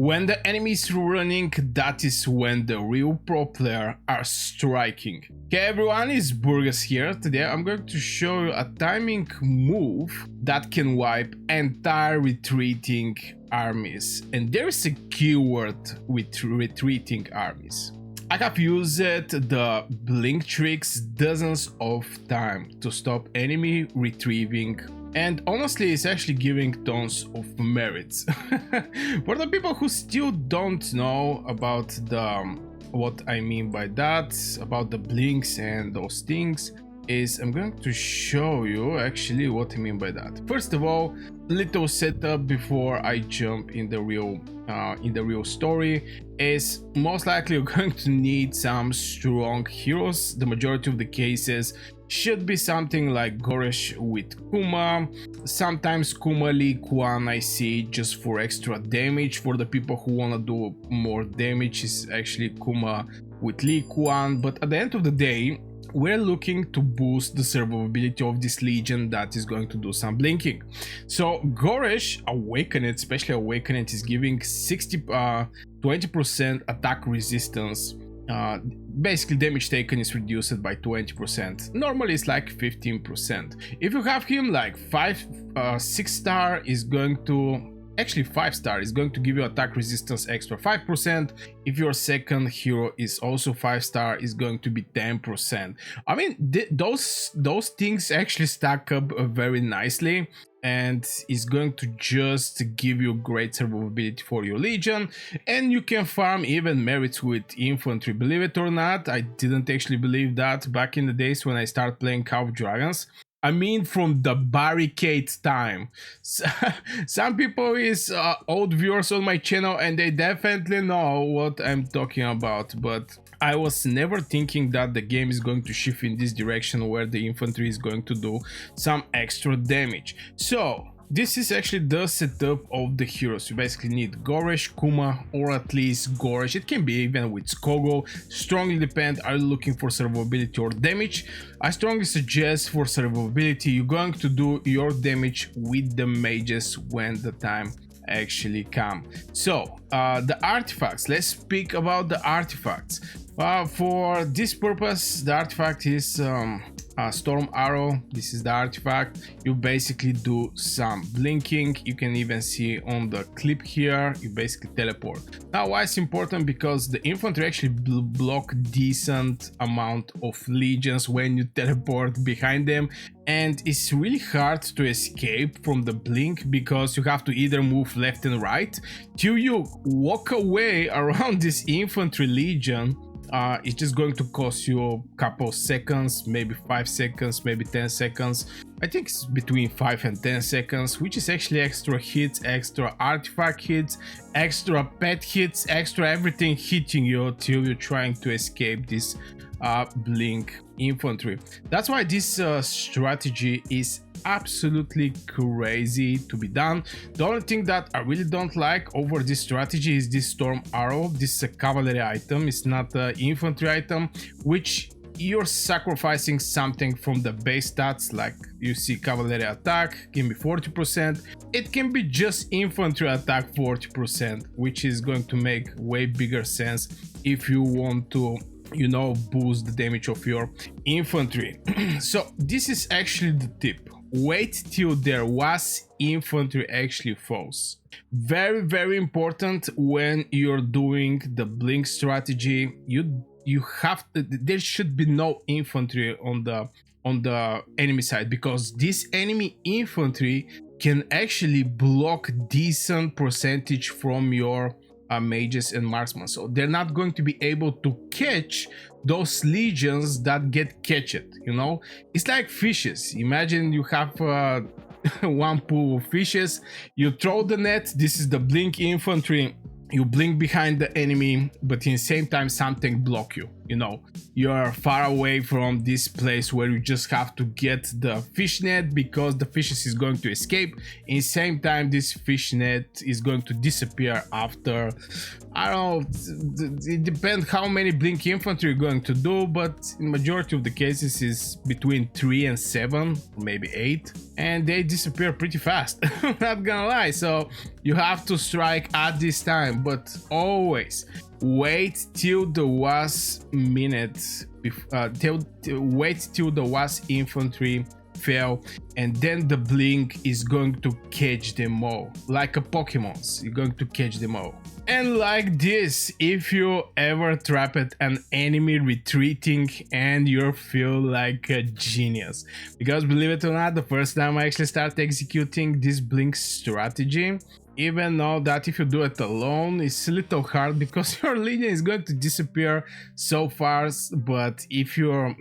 When the enemy is running, that is when the real pro player are striking. Okay everyone, it's Burgas here. Today I'm going to show you a timing move that can wipe entire retreating armies. And there is a keyword with retreating armies. I have used the blink tricks dozens of times to stop enemy retrieving, and honestly it's actually giving tons of merits. For the people who still don't know about what I mean by that, about the blinks and those things, is I'm going to show you actually what I mean by that. First of all, little setup before I jump in the real story is most likely you're going to need some strong heroes. The majority of the cases should be something like Goresh with Kuma, sometimes Kuma Lei Kuan I see just for extra damage. For the people who want to do more damage is actually Kuma with Lei Kuan, but at the end of the day we're looking to boost the survivability of this legion that is going to do some blinking. So Goresh Awakened, especially Awakened, is giving 20% attack resistance. Basically damage taken is reduced by 20%. Normally it's like 15%. If you have him like 6 star is going to, actually 5 star is going to give you attack resistance extra 5%. If your second hero is also 5 star is going to be 10%. I mean those things actually stack up very nicely, and is going to just give you great survivability for your legion. And you can farm even merits with infantry. Believe it or not, I didn't actually believe that back in the days when I started playing Call of Dragons. I mean from the barricade time. Some people is old viewers on my channel and they definitely know what I'm talking about, but I was never thinking that the game is going to shift in this direction where the infantry is going to do some extra damage. So this is actually the setup of the heroes. You basically need Goresh, Kuma, or at least Goresh. It can be even with Skogo. Strongly depend, are you looking for survivability or damage? I strongly suggest for survivability, you're going to do your damage with the mages when the time actually come. So the artifacts, let's speak about the artifacts. For this purpose, the artifact is Storm Arrow. This is the artifact. You basically do some blinking. You can even see on the clip here, you basically teleport. Now why it's important? Because the infantry actually block decent amount of legions when you teleport behind them, and it's really hard to escape from the blink because you have to either move left and right till you walk away around this infantry legion. It's just going to cost you a couple seconds, maybe 5 seconds, maybe 10 seconds. I think it's between 5 and 10 seconds, which is actually extra hits, extra artifact hits, extra pet hits, extra everything hitting you till you're trying to escape this blink infantry. That's why this strategy is absolutely crazy to be done. The only thing that I really don't like over this strategy is this Storm Arrow. This is a cavalry item, it's not an infantry item, which you're sacrificing something from the base stats. Like you see cavalry attack can be 40%, it can be just infantry attack 40%, which is going to make way bigger sense if you want to, you know, boost the damage of your infantry. So this is actually the tip. Wait till there was infantry actually falls. Very, very important when you're doing the blink strategy. You have to, there should be no infantry on the enemy side, because this enemy infantry can actually block decent percentage from your mages and marksmen, so they're not going to be able to catch those legions that get catched. You know, it's like fishes. Imagine you have one pool of fishes, you throw the net, this is the blink infantry, you blink behind the enemy, but in the same time something block you. you know, you're far away from this place where you just have to get the fishnet because the fishes is going to escape. In the same time, this fishnet is going to disappear after, I don't know, it depends how many blink infantry you're going to do, but in majority of the cases is between 3 and 7 or maybe 8, and they disappear pretty fast. Not gonna lie, so you have to strike at this time, but always wait till the last minute, wait till the last infantry fell, and then the blink is going to catch them all like a Pokémon. You're going to catch them all. And like this, if you ever trapped an enemy retreating and you feel like a genius, because believe it or not, the first time I actually started executing this blink strategy, even though that if you do it alone it's a little hard because your legion is going to disappear so fast, but if you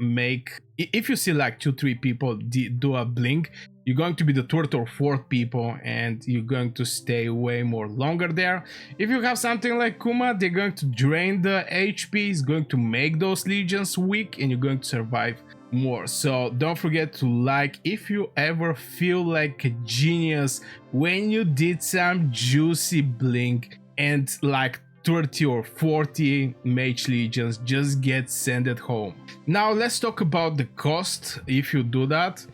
see like 2-3 people do a blink, you're going to be the third or fourth people and you're going to stay way more longer there. If you have something like Kuma, they're going to drain the HP, it's going to make those legions weak, and you're going to survive more. So don't forget to like if you ever feel like a genius when you did some juicy blink and like 30 or 40 mage legions just get sent at home. Now let's talk about the cost if you do that.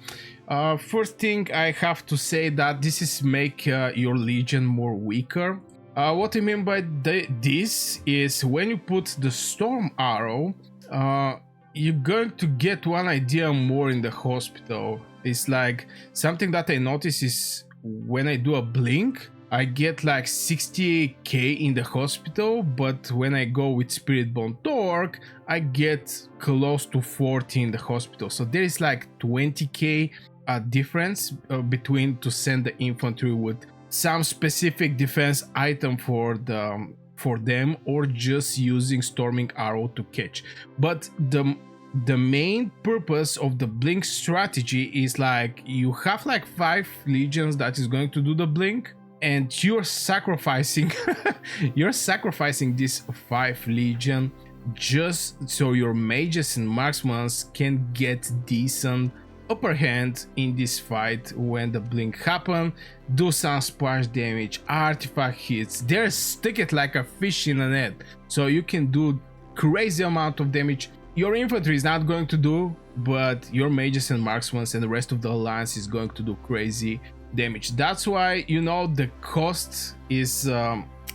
First thing I have to say that this is make your legion more weaker. What I mean by this is when you put the storm arrow, you're going to get one idea more in the hospital. It's like something that I notice is when I do a blink, I get like 60k in the hospital, but when I go with Spirit Bone Torque, I get close to 40 in the hospital. So there is like 20k difference between to send the infantry with some specific defense item for them or just using storming arrow to catch. But the main purpose of the blink strategy is like you have like 5 legions that is going to do the blink, and you're sacrificing this 5 legion just so your mages and marksmen can get decent upper hand in this fight when the blink happen, do some splash damage, artifact hits, they're stick it like a fish in a net, so you can do crazy amount of damage. Your infantry is not going to do, but your mages and marksmen and the rest of the alliance is going to do crazy damage. That's why, you know, the cost is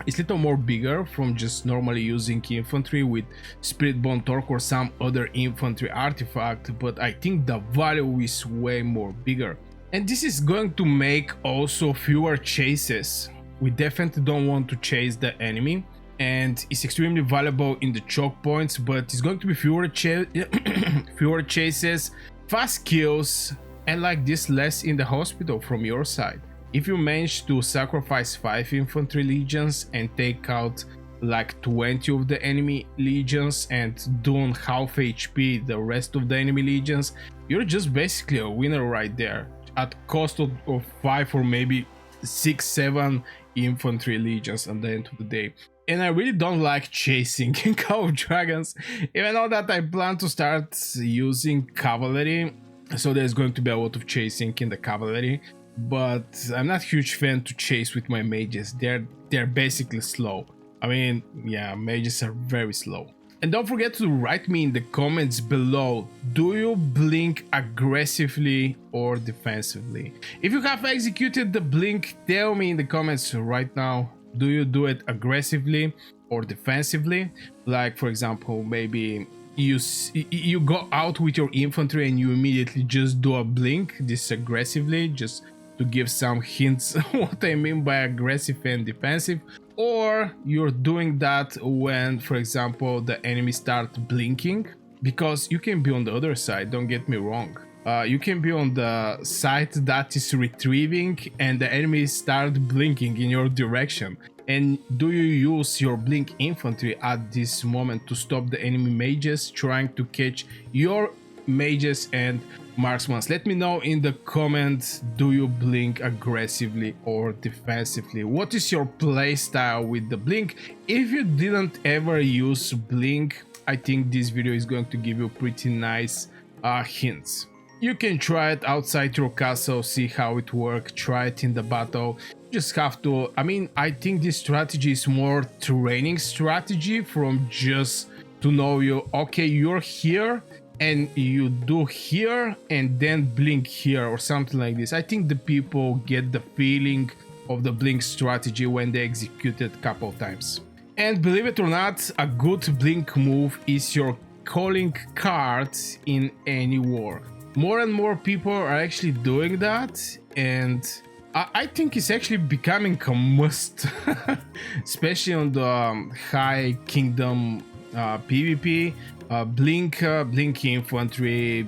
it's a little more bigger from just normally using infantry with Spirit Bone Torque or some other infantry artifact, but I think the value is way more bigger. And this is going to make also fewer chases. We definitely don't want to chase the enemy, and it's extremely valuable in the choke points, but it's going to be fewer chases, fast kills, and like this less in the hospital from your side. If you manage to sacrifice 5 infantry legions and take out like 20 of the enemy legions and doing half HP the rest of the enemy legions, you're just basically a winner right there at cost of 5 or maybe 6-7 infantry legions at the end of the day. And I really don't like chasing in Call of Dragons, even though that I plan to start using cavalry, so there's going to be a lot of chasing in the cavalry, but I'm not a huge fan to chase with my mages. They're basically slow. I mean, yeah, mages are very slow. And don't forget to write me in the comments below, do you blink aggressively or defensively? If you have executed the blink, tell me in the comments right now, do you do it aggressively or defensively? Like for example, maybe you go out with your infantry and you immediately just do a blink this aggressively, just to give some hints what I mean by aggressive and defensive. Or you're doing that when, for example, the enemy start blinking, because you can be on the other side, don't get me wrong. You can be on the side that is retrieving and the enemy start blinking in your direction. And do you use your blink infantry at this moment to stop the enemy mages trying to catch your mages and marksmen? Let me know in the comments, do you blink aggressively or defensively? What is your play style with the blink? If you didn't ever use blink, I think this video is going to give you pretty nice hints. You can try it outside your castle, see how it works, try it in the battle. Just have to, I mean, I think this strategy is more training strategy from just to know you, okay, you're here and you do here and then blink here or something like this. I think the people get the feeling of the blink strategy when they execute it a couple of times. And believe it or not, a good blink move is your calling cards in any war. More and more people are actually doing that, and I think it's actually becoming a must, especially on the high kingdom PvP. Blink infantry,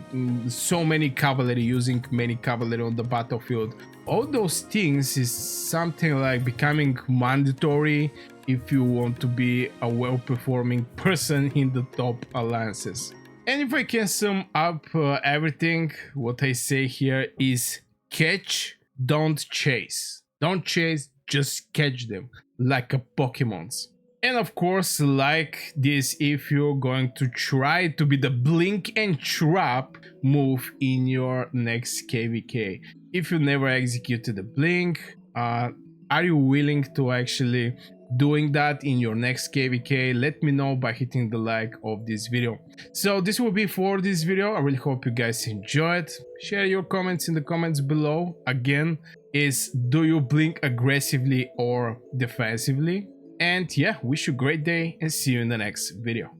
so many cavalry, using many cavalry on the battlefield. All those things is something like becoming mandatory if you want to be a well-performing person in the top alliances. And if I can sum up everything, what I say here is catch, don't chase. Don't chase, just catch them like a Pokémons. And of course, like this if you're going to try to be the blink and trap move in your next KVK. If you never executed the blink, are you willing to actually doing that in your next KVK? Let me know by hitting the like of this video. So this will be for this video. I really hope you guys enjoyed. Share your comments in the comments below. Again, is do you blink aggressively or defensively? And yeah, wish you a great day and see you in the next video.